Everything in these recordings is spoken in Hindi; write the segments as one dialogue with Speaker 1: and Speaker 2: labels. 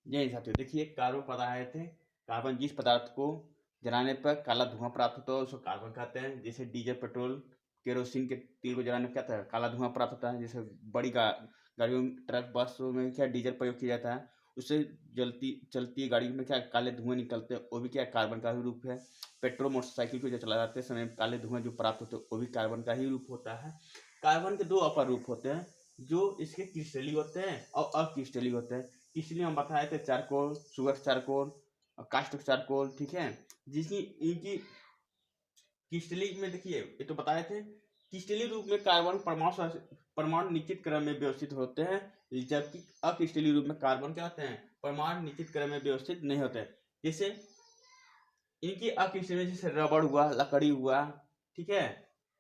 Speaker 1: जी साथियों, देखिए कार्बन पदार्थ है। कार्बन जिस पदार्थ को जलाने पर काला धुआं प्राप्त होता है उसको कार्बन कहते हैं। जैसे डीजल, पेट्रोल, केरोसिन के तेल को जलाने पर क्या होता है, काला धुआं प्राप्त होता है। जैसे बड़ी गाड़ियों में, ट्रक, बसों में क्या डीजल प्रयोग किया जाता है, उससे चलती गाड़ी में क्या काले धुआं निकलते हैं, वो भी क्या कार्बन का ही रूप है। पेट्रोल मोटरसाइकिल को जो चलाते समय काले धुआं जो प्राप्त होते हैं वो भी कार्बन का ही रूप होता है। कार्बन के दो अपर रूप होते हैं, जो इसके क्रिस्टलीय होते हैं और अक्रिस्टलीय होते हैं। इसलिए हम बताए थे charcoal, sugar charcoal, caustic charcoal, ठीक है। जिसकी इनकी क्रिस्टलीय में देखिए ये तो बताए थे, क्रिस्टलीय रूप में कार्बन परमाणु निश्चित क्रम में व्यवस्थित होते हैं, जबकि अक्रिस्टलीय रूप में कार्बन क्या होते हैं, परमाणु निश्चित क्रम में व्यवस्थित नहीं होते। जैसे इनकी अक्रिस्टलीय जैसे रबड़ हुआ, लकड़ी हुआ, ठीक है,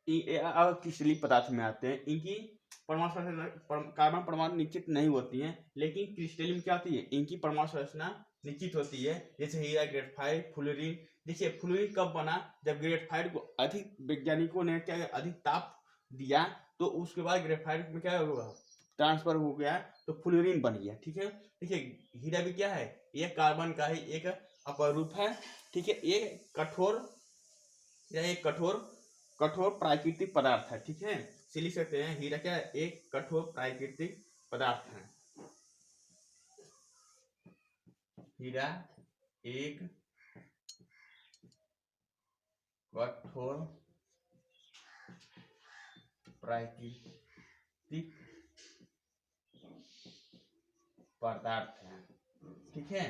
Speaker 1: अक्रिस्टलीय पदार्थ में आते हैं। इनकी कार्बन परमाणु निश्चित नहीं होती हैं, लेकिन क्रिस्टलीय में क्या होती है, इनकी परमाणु संरचना निश्चित होती है। जैसे हीरा, ग्रेफाइट, फ्लोरीन। देखिए फ्लोरीन कब बना, जब ग्रेफाइट को अधिक वैज्ञानिकों ने क्या अधिक ताप दिया, तो उसके बाद ग्रेफाइट में क्या हुआ, ट्रांसफर हो गया, तो फ्लोरीन बन गया, ठीक है। देखिए हीरा भी क्या है, ये कार्बन का ही एक अपर रूप है, ठीक है। ये एक कठोर प्राकृतिक पदार्थ है, ठीक है। लिख सकते हैं हीरा क्या है, एक कठोर प्राकृतिक पदार्थ है। हीरा एक कठोर प्राकृतिक पदार्थ है, ठीक है।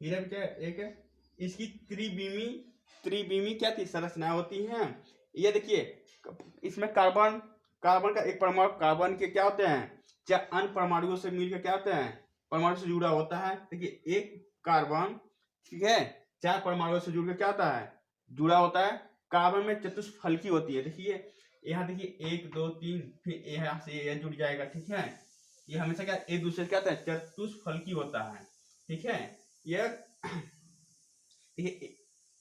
Speaker 1: हीरा क्या एक, इसकी त्रिविमी क्या थी संरचना होती है। ये देखिए इसमें कार्बन का एक परमाणु कार्बन के क्या होते हैं, चार अन्य परमाणुओं से मिलकर क्या होते हैं, परमाणु से जुड़ा होता है। देखिए एक कार्बन, ठीक है, चार परमाणुओं से जुड़कर क्या होता है, जुड़ा होता है। कार्बन में चतुष्फलकी होती है। देखिए यहाँ देखिए 1 2 3, फिर यहाँ से यह जुड़ जाएगा, ठीक है। ये हमेशा क्या एक दूसरे से क्या होता है, चतुष्फलकी होता है, ठीक है। यह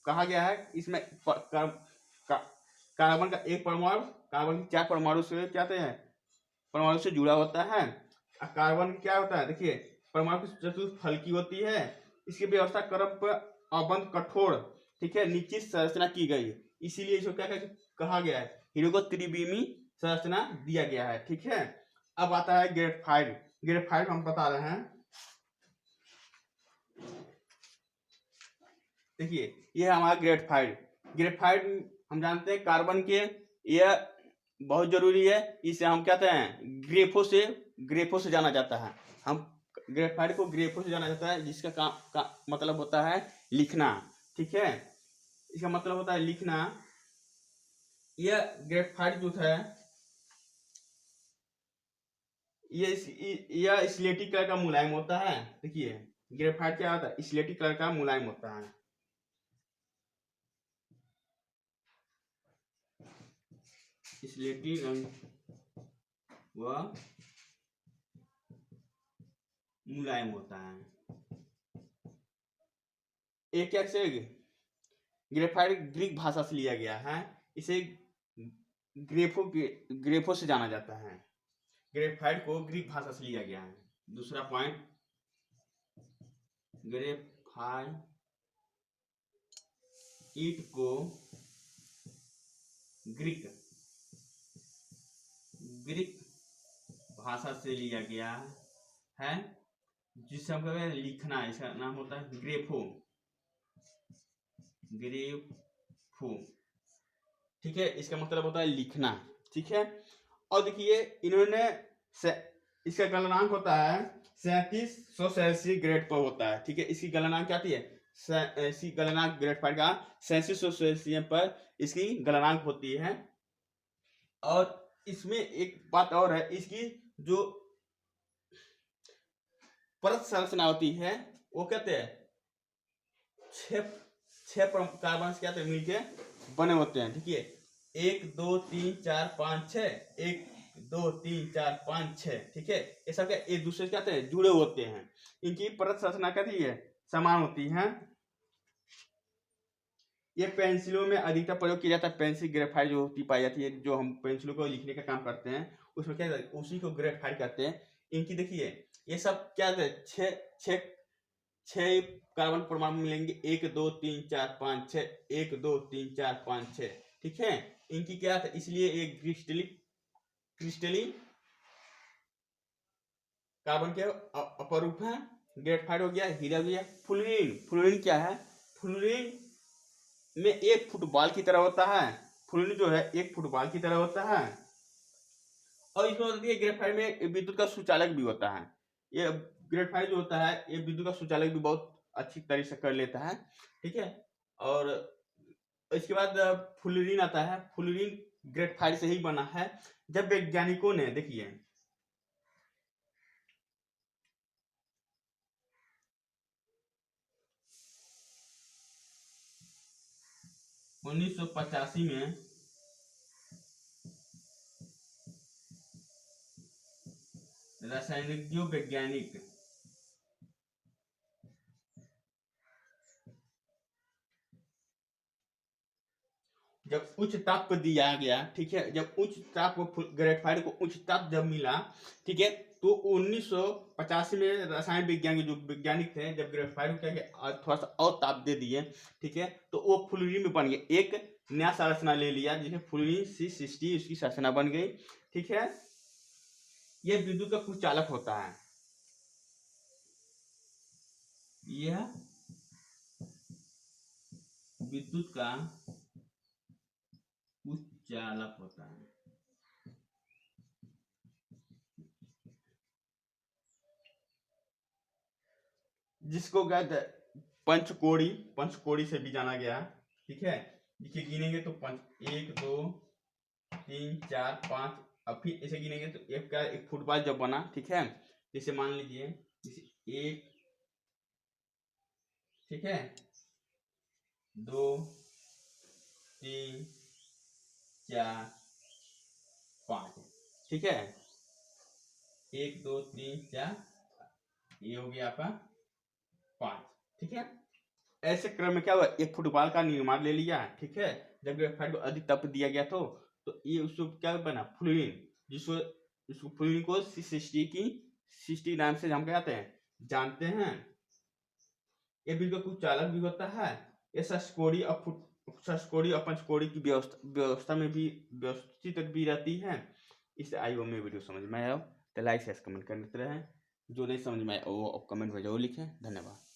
Speaker 1: कहा गया है इसमें कार्बन का एक परमाणु कार्बन के चार परमाणु से क्या होते हैं, परमाणु से जुड़ा होता है। कार्बन क्या होता है, देखिए परमाणु की चतुष्फलकी होती है। इसकी व्यवस्था क्रम पर अबंध कठोर, ठीक है, निश्चित संरचना की गई, इसीलिए इसको क्या कहा गया है, हीरो को त्रिविमी संरचना दिया गया है, ठीक है। अब आता है ग्रेफाइट हम बता रहे हैं। देखिए ये हमारा ग्रेफाइट हम जानते हैं कार्बन के, यह बहुत जरूरी है। इसे हम कहते हैं ग्रेफो से जाना जाता है। हम ग्रेफाइट को ग्रेफो से जाना जाता है, जिसका काम मतलब होता है लिखना, ठीक है। इसका मतलब होता है लिखना। यह ग्रेफाइट जो है यह स्लेटी कलर का मुलायम होता है। देखिए ग्रेफाइट क्या होता है, स्लेटी कलर का मुलायम होता है। स्लेटी रंग व मुलायम होता है। एक से ग्रेफाइट ग्रीक भाषा से लिया गया है। इसे ग्रेफो से जाना जाता है। ग्रेफाइट को ग्रीक भाषा से लिया गया है। दूसरा पॉइंट, ग्रेफाइट को ग्रीक भाषा से लिया गया है, जिससे हम कहते हैं लिखना। इसका नाम होता है ग्रेफो, ठीक है। इसका मतलब होता है लिखना, ठीक है। और देखिए इन्होंने इसका गलनांक होता है 3700 सेल्सियस ग्रेड पर होता है, ठीक है। इसकी गलनांक क्या आती है, इसकी गलनांक ग्रेफाइट का 3700 सेल्सियस पर इसकी गलनांक होती है। और इसमें एक बात और है, इसकी जो परत संरचना होती है वो कहते हैं छह कार्बन क्या होते हैं, मिलके बने होते हैं। देखिए 1 2 3 4 5 6, 1 2 3 4 5 6, ठीक है। ये सब क्या एक दूसरे से क्या होते हैं, जुड़े होते हैं। इनकी परत संरचना कहती है समान होती है। ये पेंसिलों में अधिकतर प्रयोग किया जाता है। पेंसिल ग्रेफाइट जो होती पाई जाती है, जो हम पेंसिलों को लिखने का काम करते हैं, उसमें क्या उसी को ग्रेफाइट कहते हैं। इनकी देखिए ये सब क्या छह 6 कार्बन परमाणु मिलेंगे, 1 2 3 4 5 6, 1 2 3 4 5 6, ठीक है। इनकी क्या था, इसलिए एक क्रिस्टली कार्बन के अपरूप है। ग्रेफाइट हो गया, हीरा हो गया। फ्लोरीन क्या है, फ्लोरीन में एक फुटबॉल की तरह होता है। फ्लोरीन जो है एक फुटबॉल की तरह होता है, और इसमें होती है ग्रेफाइट में विद्युत का सुचालक भी होता है। ये ग्रेफाइट जो होता है ये विद्युत का सुचालक भी बहुत अच्छी तरीके से कर लेता है, ठीक है। और इसके बाद फ्लोरीन आता है। फ्लोरीन ग्रेफाइट से ही बना है। जब वैज्ञानिकों ने, देखिए 1985 में रासायनिक वैज्ञानिक जब उच्च ताप को दिया गया, ठीक है, जब उच्च ताप को ग्रेफाइट को उच्च ताप जब मिला, ठीक है, तो 1985 में रसायन विज्ञान के जो वैज्ञानिक थे, जब ग्रेफाइट को क्या किया, थोड़ा सा और ताप दे दिए, ठीक है, तो वो फ्लोरीन में बन गया। एक नया संरचना ले लिया जिसे फ्लोरीन C60, उसकी संरचना बन गई, ठीक है। ये विद्युत का कुछ चालक होता है, यह विद्युत का कुछ चालक होता है। जिसको कहते हैं पंचकोड़ी से भी जाना गया, ठीक है। देखिए गिनेंगे तो 1 2 3 4 5, अब फिर ऐसे गिनेंगे तो एक फुटबॉल जब बना, ठीक है, जैसे मान लीजिए जैसे 1, ठीक है, 2 3 4 5, ठीक है, 1 2 3 4, ये हो गया आपका 5, ठीक है। ऐसे क्रम में क्या हुआ, एक फुटबॉल का निर्माण ले लिया, ठीक है। जब ग्रेफाइट को अधिक ताप दिया गया तो ये उसको क्या बना, फ्लोरीन, जिसको फ्लोरीन को C60 नाम से हम कहते हैं, जानते हैं। ये बिल्कुल कुछ चालक भी होता है। ये षटकोणीय और पंचकोणीय की व्यवस्था में भी व्यवस्थित भी रहती है। इस आईओ में वीडियो समझ में आया हो तो लाइक शेयर कमेंट करते रहें। जो नहीं समझ में आया वो कमेंट में जरूर लिखें। धन्यवाद।